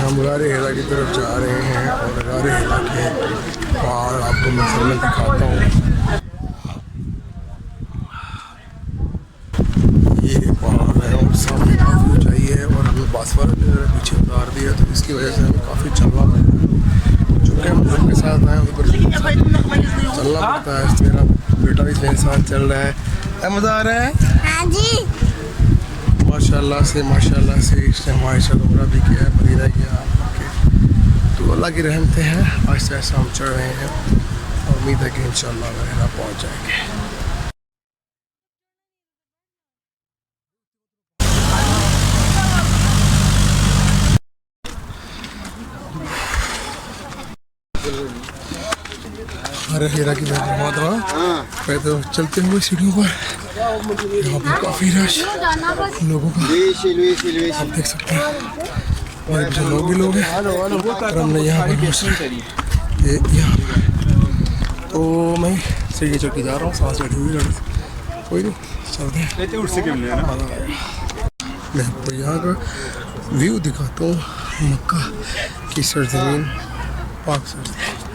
हम गारे हिरा की तरफ जा रहे हैं और गारे हिरा के पहाड़ आपको मैं दिखाता हूँ। ये पहाड़ है और सामने काफ़ी ऊंचाई है और हमें बस वाले ने पीछे उतार दिया, तो इसकी वजह से हमें काफ़ी चलना पड़ रहा है। चूँकि हम घर के साथ आए उधर चलना पड़ता है। मेरा बेटा भी मेरे साथ चल रहा है। मज़ा आ रहा है? हाँ जी। माशाल्लाह से इसने हमारे साथ उम्रा भी किया है, मदीना किया के, तो अल्लाह की रहमतें हैं। आहिस्ता आहिस्ता हम चढ़ रहे हैं और उम्मीद है कि इंशाअल्लाह वगैरह पहुँच जाएंगे। अरे हीरा की बहुत पहले तो चलते हुए सीढ़ियों पर यहाँ पर काफ़ी रश लोगों का आप देख सकते हैं। मेरे पीछे लोग ही लोग हैं और हमने यहाँ पर यहाँ तो मैं सीढ़ी चढ़ के जा रहा हूँ, सांस बैठी हुई लड़की, कोई नहीं चलते हैं। मैं आपको यहाँ का व्यू दिखाता हूँ, मक्का की सरजमीन, पाक सरजमीन।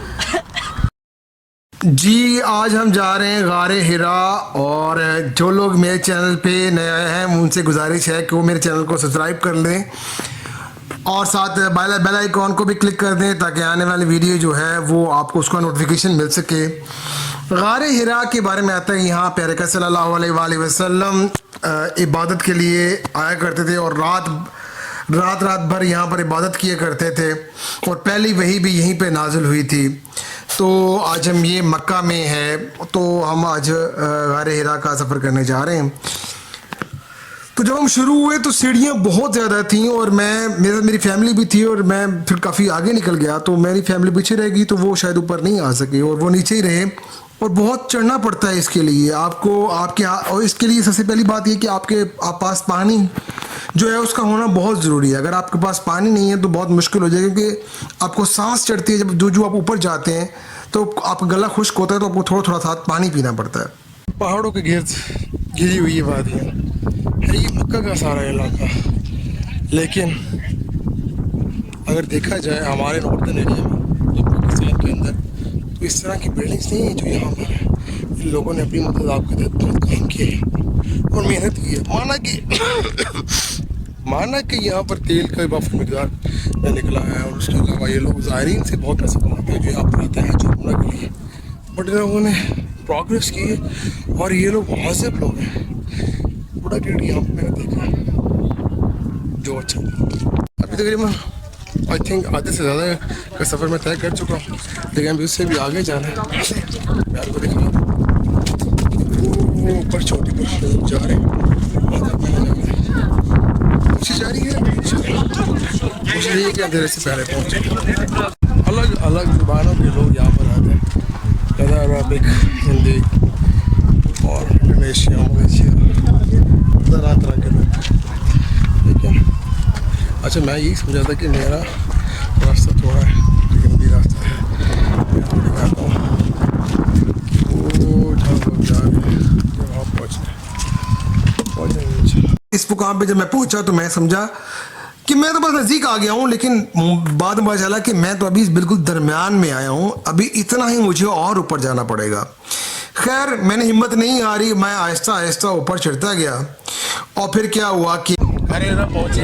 जी आज हम जा रहे हैं गारे हिरा, और जो लोग मेरे चैनल पे नए आए हैं उनसे गुजारिश है कि वो मेरे चैनल को सब्सक्राइब कर लें और साथ बेल आइकॉन को भी क्लिक कर दें ताकि आने वाली वीडियो जो है वो आपको उसका नोटिफिकेशन मिल सके। गारे हिरा के बारे में आता है यहाँ प्यारे सल्लल्लाहु अलैहि वसल्लम इबादत के लिए आया करते थे और रात भर यहाँ पर इबादत किया करते थे और पहली वही भी यहीं पे नाजिल हुई थी। तो आज हम ये मक्का में है, तो हम आज गारे हिरा का सफ़र करने जा रहे हैं। तो जब हम शुरू हुए तो सीढ़ियाँ बहुत ज़्यादा थीं और मेरी फैमिली भी थी और मैं फिर काफ़ी आगे निकल गया, तो मेरी फैमिली पीछे रह गई, तो वो शायद ऊपर नहीं आ सके और वो नीचे ही रहे। और बहुत चढ़ना पड़ता है इसके लिए आपको, और इसके लिए सबसे पहली बात ये कि आपके पास पानी जो है उसका होना बहुत ज़रूरी है। अगर आपके पास पानी नहीं है तो बहुत मुश्किल हो जाएगा, क्योंकि आपको सांस चढ़ती है जब जो आप ऊपर जाते हैं तो आपका गला खुश्क होता है, तो आपको थोड़ा थोड़ा साथ पानी पीना पड़ता है। पहाड़ों के घिरी हुई ये वादियाँ है, ये मक्का का सारा इलाका। लेकिन अगर देखा जाए हमारे नॉर्थन एरिया में तो पाकिस्तान के अंदर तो इस तरह की बिल्डिंग्स नहीं है जो यहाँ पर है। इन लोगों ने अपनी मदद आपके तहत बहुत काम किए हैं और मेहनत की है। माना कि यहाँ पर तेल का वाफिर मिकदार निकला है और उसके अलावा ये लोग ज़ायरीन से बहुत पैसे कमाते हैं जो यहाँ पर आते हैं घूमने के लिए। बट इन लोगों ने प्रोग्रेस की है और ये लोग महज़ब लोग हैं। बड़ा गेट यहाँ पर मैंने देखा है जो अच्छा था। अभी तकरीबन आई थिंक आधे से ज़्यादा का सफ़र मैं तय कर चुका हूँ, लेकिन अभी उससे भी आगे जाना है। मैं आपको दिखा रहा हूँ ऊपर चोटी पर जा रहे हैं, कोशिश जारी है, कोशिश ये कि अंधेरे से पहले पहुँचे। अलग अलग ज़ुबानों के लोग यहाँ पर आते हैं, ज़्यादा अरबिक, हिंदी और इंडोनेशिया, मलेशिया, तरह तरह के लोग। लेकिन अच्छा मैं यही समझा था कि मेरा रास्ता थोड़ा है, लेकिन भी रास्ता है। मैं आपको दिखाता हूँ वो जहाँ लोग जा रहे हैं, वहाँ पहुँचेंगे। इस मुकाम पे जब मैं पहुँचा तो मैं समझा कि मैं तो बस नज़दीक आ गया हूँ, लेकिन बाद में पता चला कि मैं तो अभी बिल्कुल दरमियान में आया हूँ, अभी इतना ही मुझे और ऊपर जाना पड़ेगा। खैर मैंने हिम्मत नहीं आ रही, मैं आहिस्ता आहिस्ता ऊपर चढ़ता गया और फिर क्या हुआ कि अरे ना पहुँचे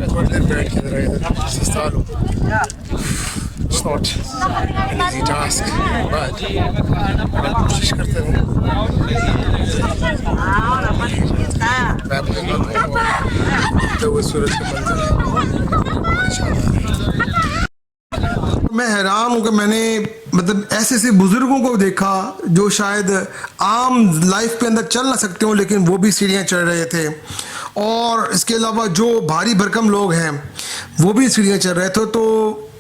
थोड़ी देर बैठ के सस्ता लूँ। It's not an easy task, but कोशिश करते रहे। मैं अपने तो वो सूरज का मंजर मैं हैरान हूँ कि मैंने मतलब ऐसे बुजुर्गों को देखा जो शायद आम लाइफ के अंदर चल ना सकते हो, लेकिन वो भी सीढ़ियाँ चढ़ रहे थे। और इसके अलावा जो भारी भरकम लोग हैं वो भी सीढ़ियाँ चढ़ रहे थे। तो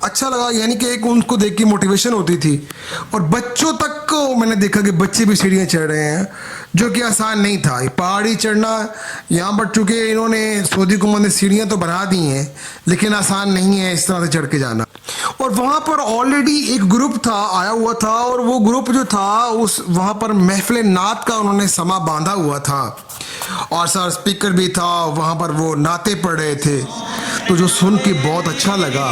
अच्छा लगा, यानी कि एक उनको देख के मोटिवेशन होती थी। और बच्चों तक को मैंने देखा कि बच्चे भी सीढ़ियाँ चढ़ रहे हैं, जो कि आसान नहीं था। ये पहाड़ी चढ़ना यहाँ पर, चूँकि इन्होंने सऊदी हुकूमत ने सीढ़ियाँ तो बना दी हैं, लेकिन आसान नहीं है इस तरह से चढ़ के जाना। और वहाँ पर ऑलरेडी एक ग्रुप था आया हुआ था, और वो ग्रुप जो था उस वहाँ पर महफिल नात का उन्होंने समा बांधा हुआ था, और सर स्पीकर भी था वहाँ पर, वो नाते पढ़ रहे थे, तो जो सुन के बहुत अच्छा लगा।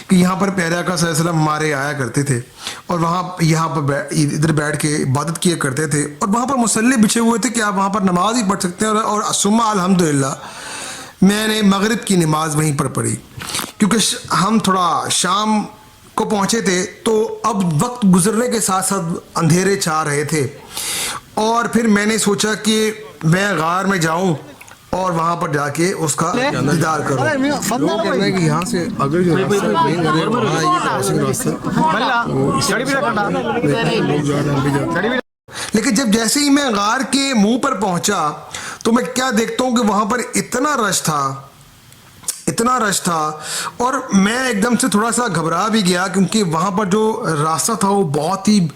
कि यहाँ पर प्यारे आका सल्लल्लाहु अलैहि वसल्लम हमारे आया करते थे, और वहाँ यहाँ पर इधर बैठ के इबादत किया करते थे, और वहाँ पर मुसल्ले बिछे हुए थे कि आप वहाँ पर नमाज ही पढ़ सकते हैं। और सुम्मा अल्हम्दुलिल्लाह मैंने मगरिब की नमाज वहीं पर पढ़ी, क्योंकि हम थोड़ा शाम को पहुँचे थे, तो अब वक्त गुजरने के साथ साथ अंधेरे छा रहे थे, और फिर मैंने सोचा कि मैं गार में जाऊँ और वहाँ पर जाके उसका दीदार करो। लोग कह रहे हैं कि यहाँ से अगर जो रास्ता है वहाँ ये क्रॉसिंग रास्ता है, लेकिन जब जैसे ही मैं गार के मुंह पर पहुँचा तो मैं क्या देखता हूँ कि वहाँ पर इतना रश था, और मैं एकदम से थोड़ा सा घबरा भी गया, क्योंकि वहाँ पर जो रास्ता था वो बहुत ही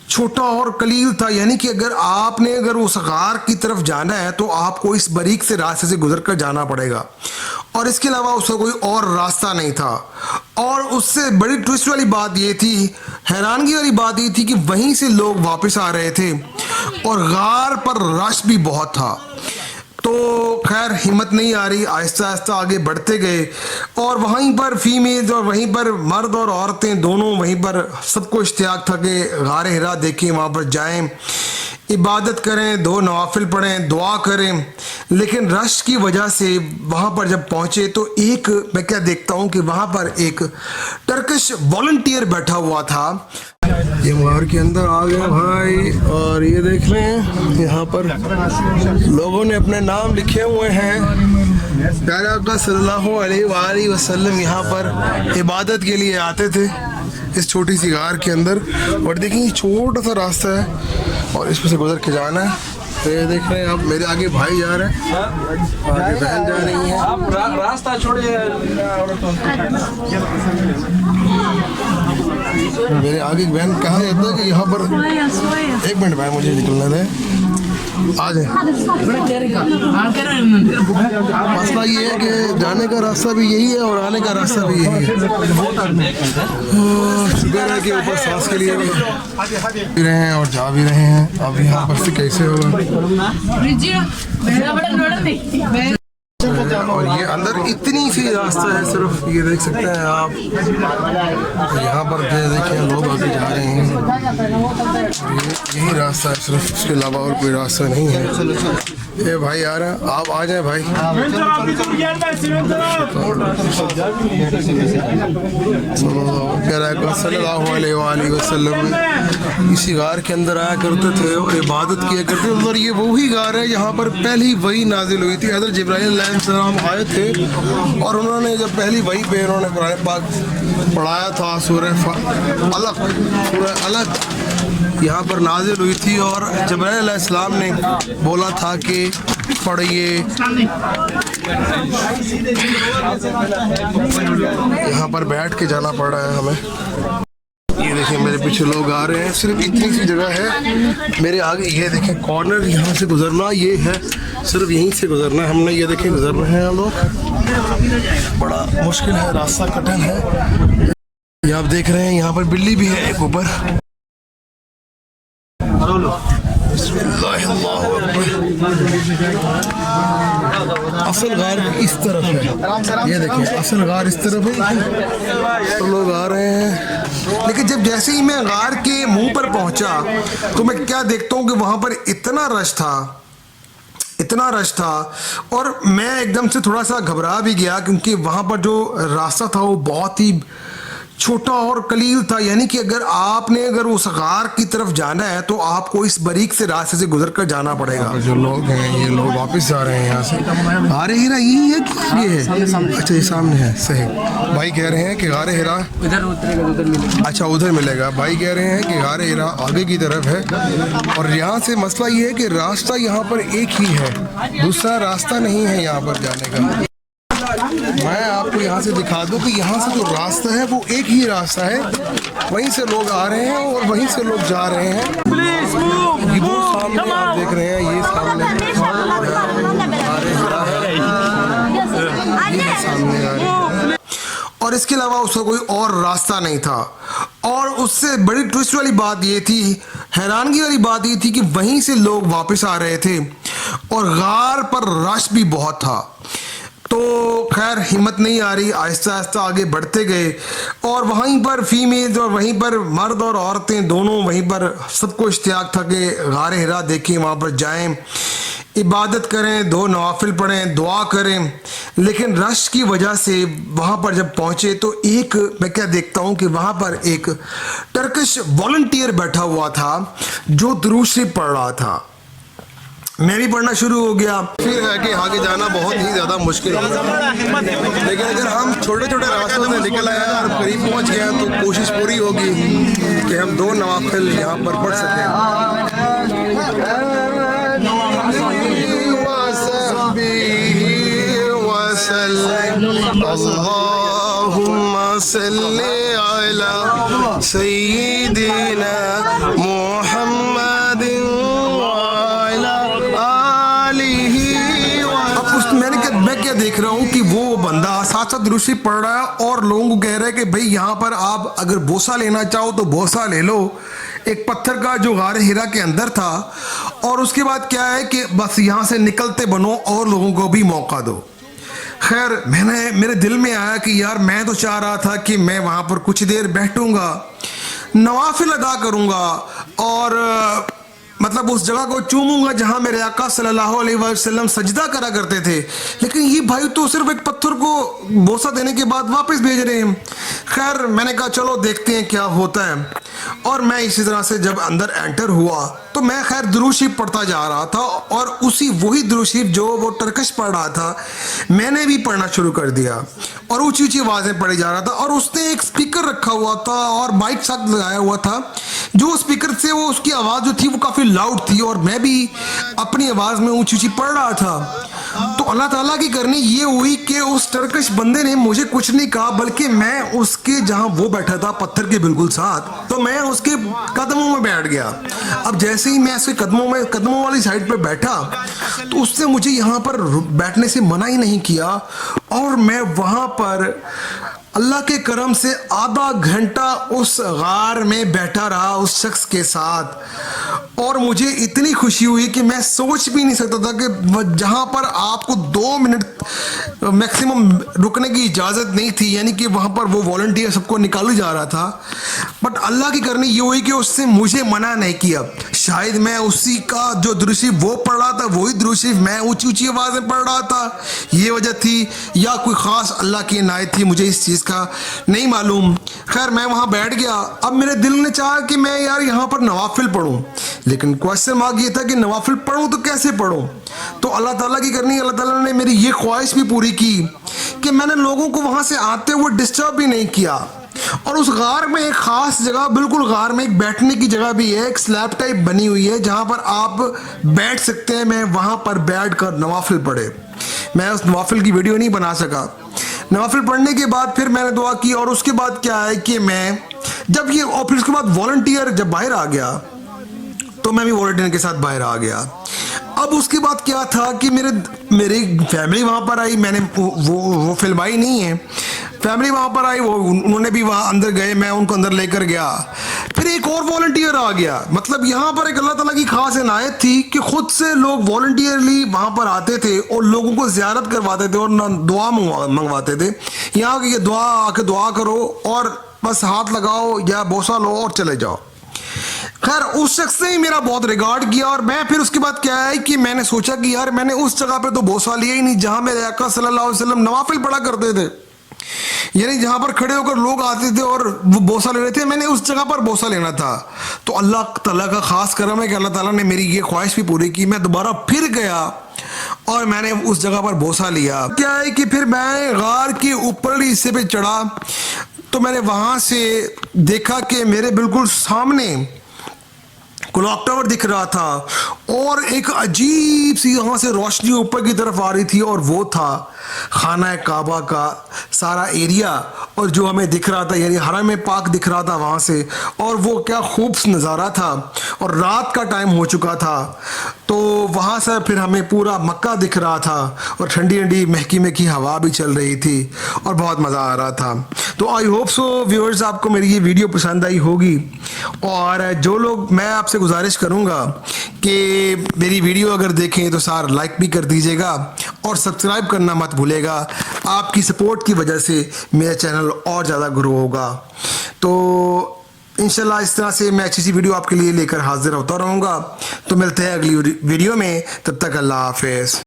छोटा और कलील था। यानी कि अगर उस गार की तरफ जाना है तो आपको इस बारीक से रास्ते से गुजर कर जाना पड़ेगा, और इसके अलावा उसका कोई और रास्ता नहीं था। और उससे बड़ी ट्विस्ट वाली बात ये थी, हैरानगी वाली बात ये थी कि वहीं से लोग वापस आ रहे थे, और गार पर रश भी बहुत था। तो खैर हिम्मत नहीं आ रही, आहिस्ता आहिस्ता आगे बढ़ते गए, और वहीं पर फीमेल्स और वहीं पर मर्द और औरतें दोनों वहीं पर सबको इश्तियाक था कि गार हिरा देखें, वहाँ पर जाएं, इबादत करें, 2 नवाफिल पढ़ें, दुआ करें। लेकिन रश की वजह से वहाँ पर जब पहुँचे तो मैं क्या देखता हूँ कि वहाँ पर एक टर्किश वॉलंटियर बैठा हुआ था। ये गार के अंदर आ गए भाई, और ये देख लें यहाँ पर लोगों ने अपने नाम लिखे हुए हैं। प्यारे आका सल्लल्लाहु अलैहि वसल्लम यहाँ पर इबादत के लिए आते थे इस छोटी सी गार के अंदर, और देखिए छोटा सा रास्ता है और इसमें से गुजर के जाना है। तो ये देख रहे हैं आप, मेरे आगे भाई जा रहे हैं, आगे बहन जा रही है। आप रास्ता छोड़िए। मेरे आगे एक बहन कहा जाता है कि यहाँ पर, एक मिनट भाई मुझे निकलना है, आ जाए। मसला ये है कि जाने का रास्ता भी यही है और आने का रास्ता भी यही है। शुक्र है कि ऊपर सांस के लिए भी रहे हैं और जा भी रहे हैं। अब यहाँ पर से कैसे होगा, और ये अंदर इतनी सी रास्ता है सिर्फ, ये देख सकते हैं आप। यहाँ पर देखिए लोग आगे जा रहे हैं, यही रास्ता है सिर्फ, इसके अलावा और कोई रास्ता नहीं है। ये भाई आ रहा है, आप आ जाए भाई। सल्लल्लाहु अलैहि वसल्लम इसी गार के अंदर आया करते थे और इबादत किया करते थे, और ये वही गार है यहाँ पर पहली वही नाजिल हुई थी। हज़रत जिब्राइल अलैहिस्सलाम आए थे और उन्होंने जब पहली वही पे उन्होंने कुरान पाक पढ़ाया था, सूरह अलग यहाँ पर नाजिल हुई थी, और जिब्राइल अलैहिस्सलाम ने बोला था कि पढ़िए। यहाँ पर बैठ के जाना पड़ रहा है हमें। ये देखिए मेरे पीछे लोग आ रहे हैं, सिर्फ इतनी सी जगह है मेरे आगे। ये देखें कॉर्नर, यहाँ से गुजरना ये है, सिर्फ यहीं से गुजरना है हमने। ये देखें गुजर रहे हैं हम लोग, बड़ा मुश्किल है, रास्ता कठिन है। ये आप देख रहे हैं यहाँ पर बिल्ली भी है एक ऊपर। असल गार इस तरफ है, ये देखिए असल गार इस तरफ है, तो लोग आ रहे हैं। लेकिन जब जैसे ही मैं गार के मुंह पर पहुंचा तो मैं क्या देखता हूँ कि वहाँ पर इतना रश था, और मैं एकदम से थोड़ा सा घबरा भी गया, क्योंकि वहाँ पर जो रास्ता था वो बहुत ही छोटा और कलील था, यानी कि अगर उस गार की तरफ जाना है तो आपको इस बारीक से रास्ते से गुजर कर जाना पड़ेगा। जो लोग हैं ये लोग वापस जा रहे हैं यहाँ से। गारे हिरा यही है कि ये है? अच्छा ये सामने है, सही। भाई कह रहे हैं कि गारे हिरा उधर उतरेगा, उधर मिलेगा। अच्छा उधर मिलेगा। भाई कह रहे हैं कि गारे हिरा आगे की तरफ है और यहाँ से मसला ये है कि रास्ता यहाँ पर एक ही है, दूसरा रास्ता नहीं है यहाँ पर जाने का। मैं आपको यहाँ से दिखा दूं कि यहाँ से जो रास्ता है वो एक ही रास्ता है, वहीं से लोग आ रहे हैं और वहीं से लोग जा रहे हैं। ये वो सामने आप देख रहे हैं, ये सामने सामने आ रहे हैं और इसके अलावा उसका कोई और रास्ता नहीं था। और उससे बड़ी ट्विस्ट वाली बात ये थी, हैरानगी वाली बात ये थी कि वहीं से लोग वापस आ रहे थे और गार पर रश भी बहुत था। तो खैर हिम्मत नहीं आ रही, आहिस्ता आहिस्ता आगे बढ़ते गए और वहीं पर फीमेल्स और वहीं पर मर्द और औरतें दोनों वहीं पर सबको इश्तियाक था कि गारे हिरा देखें, वहाँ पर जाएं, इबादत करें, 2 नवाफिल पढ़ें, दुआ करें। लेकिन रश की वजह से वहाँ पर जब पहुँचे तो मैं क्या देखता हूँ कि वहाँ पर एक टर्किश वॉलंटियर बैठा हुआ था जो दुरूद शरीफ पढ़ रहा था। मैं भी पढ़ना शुरू हो गया। फिर है कि आगे जाना बहुत ही ज़्यादा मुश्किल हो गया, लेकिन अगर हम छोटे छोटे रास्तों से निकल आए और करीब पहुंच गए तो कोशिश पूरी होगी कि हम 2 नवाफिल यहाँ पर पढ़ सकें। अल्लाहुम्मा सल्ली अला सय्यिदिना मुहम्मदिन मैं क्या देख रहा हूँ कि वो बंदा साथ साथ दुरूद शरीफ पढ़ रहा है और लोगों को कह रहा है कि भाई यहाँ पर आप अगर बोसा लेना चाहो तो बोसा ले लो, एक पत्थर का जो गारे हिरा के अंदर था। और उसके बाद क्या है कि बस यहाँ से निकलते बनो और लोगों को भी मौका दो। खैर मेरे दिल में आया कि यार मैं तो चाह रहा था कि मैं वहाँ पर कुछ देर बैठूंगा, नवाफिल अदा करूँगा और मतलब उस जगह को चूमूंगा जहां मेरे आका सल्लल्लाहु अलैहि वसल्लम सजदा करा करते थे। लेकिन ये भाई तो सिर्फ एक पत्थर को बोसा देने के बाद वापस भेज रहे हैं। खैर मैंने कहा चलो देखते हैं क्या होता है। और मैं इसी तरह से जब अंदर एंटर हुआ तो मैं खैर दुरूद शरीफ पढ़ता जा रहा था और वही दुरूद शरीफ जो वो टर्किश पढ़ रहा था मैंने भी पढ़ना शुरू कर दिया और ऊंची ऊंची आवाज़ें पढ़े जा रहा था। और उसने एक स्पीकर रखा हुआ था और माइक साथ लगाया हुआ था, जो स्पीकर से वो उसकी आवाज़ जो थी वो काफ़ी लाउड थी और मैं भी अपनी आवाज़ में ऊंची ऊंची पढ़ रहा था। तो अल्लाह ताला की करनी ये हुई कि उस टर्किश बंदे ने मुझे कुछ नहीं कहा, बल्कि मैं उसके जहां वो बैठा था पत्थर के बिल्कुल साथ, तो मैं उसके कदमों में बैठ गया। अब जैसे ही मैं उसके कदमों वाली साइड पे बैठा तो उसने मुझे यहाँ पर बैठने से मना ही नहीं किया और मैं वहाँ पर अल्लाह के करम से आधा घंटा उस गार में बैठा रहा उस शख्स के साथ। और मुझे इतनी खुशी हुई कि मैं सोच भी नहीं सकता था कि जहाँ पर आपको 2 मिनट मैक्सिमम रुकने की इजाज़त नहीं थी, यानी कि वहाँ पर वो वॉलंटियर सबको निकाल जा रहा था, बट अल्लाह की करनी ये हुई कि उससे मुझे मना नहीं किया। शायद मैं उसी का जो दुरूद शरीफ वो पढ़ रहा था वही दुरूद शरीफ मैं ऊंची ऊंची आवाज़ में पढ़ रहा था, ये वजह थी, या कोई ख़ास अल्लाह की इनायत थी, मुझे इस चीज़ का नहीं मालूम। खैर मैं वहाँ बैठ गया। अब मेरे दिल ने चाहा कि मैं यार यहाँ पर नवाफिल पढ़ूँ, लेकिन क्वेश्चन मार्क ये था कि नवाफिल पढ़ूँ तो कैसे पढ़ूँ। तो अल्लाह ताला की करनी, अल्लाह ताला ने मेरी ये ख्वाहिश भी पूरी की कि मैंने लोगों को वहाँ से आते हुए डिस्टर्ब भी नहीं किया। और उस गार में एक ख़ास जगह, बिल्कुल गार में एक बैठने की जगह भी है, एक स्लैब टाइप बनी हुई है जहाँ पर आप बैठ सकते हैं। मैं वहाँ पर बैठ कर नवाफिल पढ़े। मैं उस नवाफिल की वीडियो नहीं बना सका। नवाफिल पढ़ने के बाद फिर मैंने दुआ की और उसके बाद क्या है कि मैं जब ये, और फिर उसके बाद वॉलंटियर जब बाहर आ गया तो मैं भी वॉलंटियर के साथ बाहर आ गया। अब उसके बाद क्या था कि मेरी फैमिली वहाँ पर आई, मैंने वो फिल्माई नहीं है, फैमिली वहाँ पर आई, वो उन्होंने भी वहाँ अंदर गए, मैं उनको अंदर लेकर गया। फिर एक और वॉलंटियर आ गया। मतलब यहाँ पर एक अल्लाह ताला की खास इनायत थी कि खुद से लोग वॉलंटियरली वहाँ पर आते थे और लोगों को ज़ियारत करवाते थे और दुआ मंगवाते थे। यहाँ की दुआ आके दुआ करो और बस हाथ लगाओ या बोसा लो और चले जाओ। खैर उस शख्स ने ही मेरा बहुत रिगार्ड किया और मैं फिर उसके बाद क्या है कि मैंने सोचा कि यार मैंने उस जगह पे तो बोसा लिया ही नहीं जहाँ मेरे आका सल्लल्लाहु अलैहि वसल्लम नवाफिल पढ़ा करते थे। यानी जहाँ पर खड़े होकर लोग आते थे और वो बोसा ले रहे थे, मैंने उस जगह पर बोसा लेना था। तो अल्लाह ताला का ख़ास करम है कि अल्लाह ताला ने मेरी ये ख्वाहिश भी पूरी की। मैं दोबारा फिर गया और मैंने उस जगह पर बोसा लिया। क्या है कि फिर मैं गार के ऊपरी हिस्से पे चढ़ा तो मैंने वहाँ से देखा कि मेरे बिल्कुल सामने क्लॉक टावर दिख रहा था और एक अजीब सी यहाँ से रोशनी ऊपर की तरफ आ रही थी और वो था खाना काबा का सारा एरिया। और जो हमें दिख रहा था यानी हरम पाक दिख रहा था वहाँ से, और वो क्या खूब नज़ारा था। और रात का टाइम हो चुका था तो वहाँ से फिर हमें पूरा मक्का दिख रहा था और ठंडी ठंडी महकी महकी हवा भी चल रही थी और बहुत मज़ा आ रहा था। तो आई होप सो व्यूअर्स आपको मेरी ये वीडियो पसंद आई होगी। और जो लोग, मैं आपसे गुजारिश करूँगा कि मेरी वीडियो अगर देखें तो सार लाइक भी कर दीजिएगा और सब्सक्राइब करना मत भूलेगा। आपकी सपोर्ट की वजह से मेरा चैनल और ज़्यादा ग्रो होगा। तो इंशाल्लाह इस तरह से मैं अच्छी सी वीडियो आपके लिए लेकर हाजिर होता रहूँगा। तो मिलते हैं अगली वीडियो में, तब तक अल्लाह हाफिज़।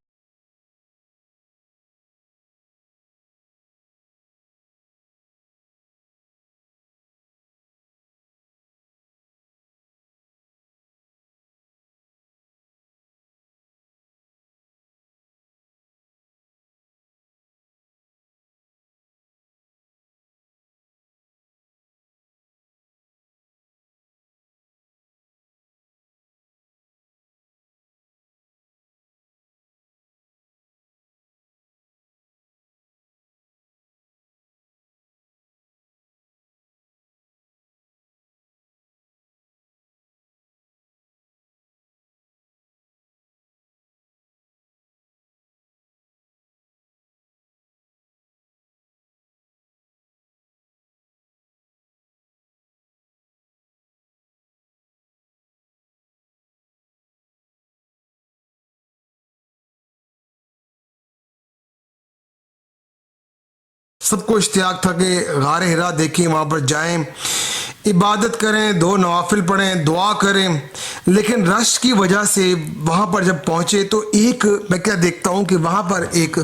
सबको इश्तियाक था कि गार हिरा देखें, वहाँ पर जाएं, इबादत करें, दो नवाफिल पढ़ें, दुआ करें। लेकिन रश की वजह से वहाँ पर जब पहुँचे तो एक मैं क्या देखता हूँ कि वहाँ पर एक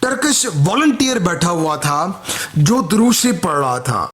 टर्किश वॉलंटियर बैठा हुआ था जो दुरूद शरीफ पढ़ रहा था।